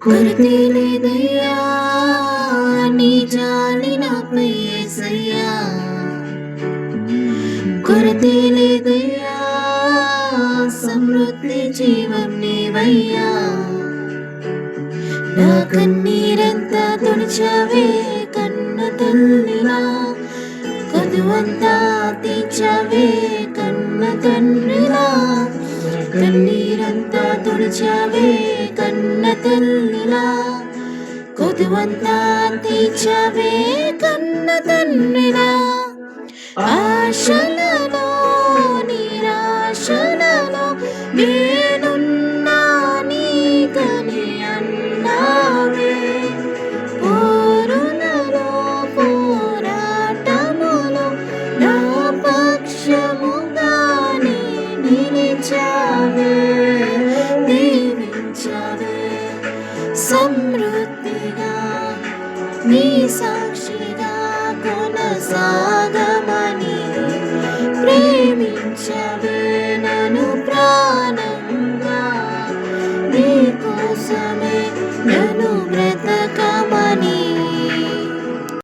కొరతే లేదయ్యా నీ జాలి నాపై యేసయ్యా, కొరతే లేదయ్యా సమృద్ధి జీవం నీవయ్యా. నా కన్నీరంతా తుడిచావే కన్న తల్లిలా, కదువంతా తీర్చావే కన్న తండ్రిలా. కన్నీరంతా తుడిచావే కన్న తల్లిలా, కొదువంతా తీర్చావే కన్న తండ్రిలా. ఆశలలో నిరాశలలో నేనున్నా నీకని అన్నావే, పోరులలో పోరాటములో నా పక్షముగానే నిలిచావే, దీవించావే సమృద్ధిగా నీ సాక్షిగా కొనసాగమని. ప్రేమించవే నన్ను ప్రాణంగా, నీ కోసమే నన్ను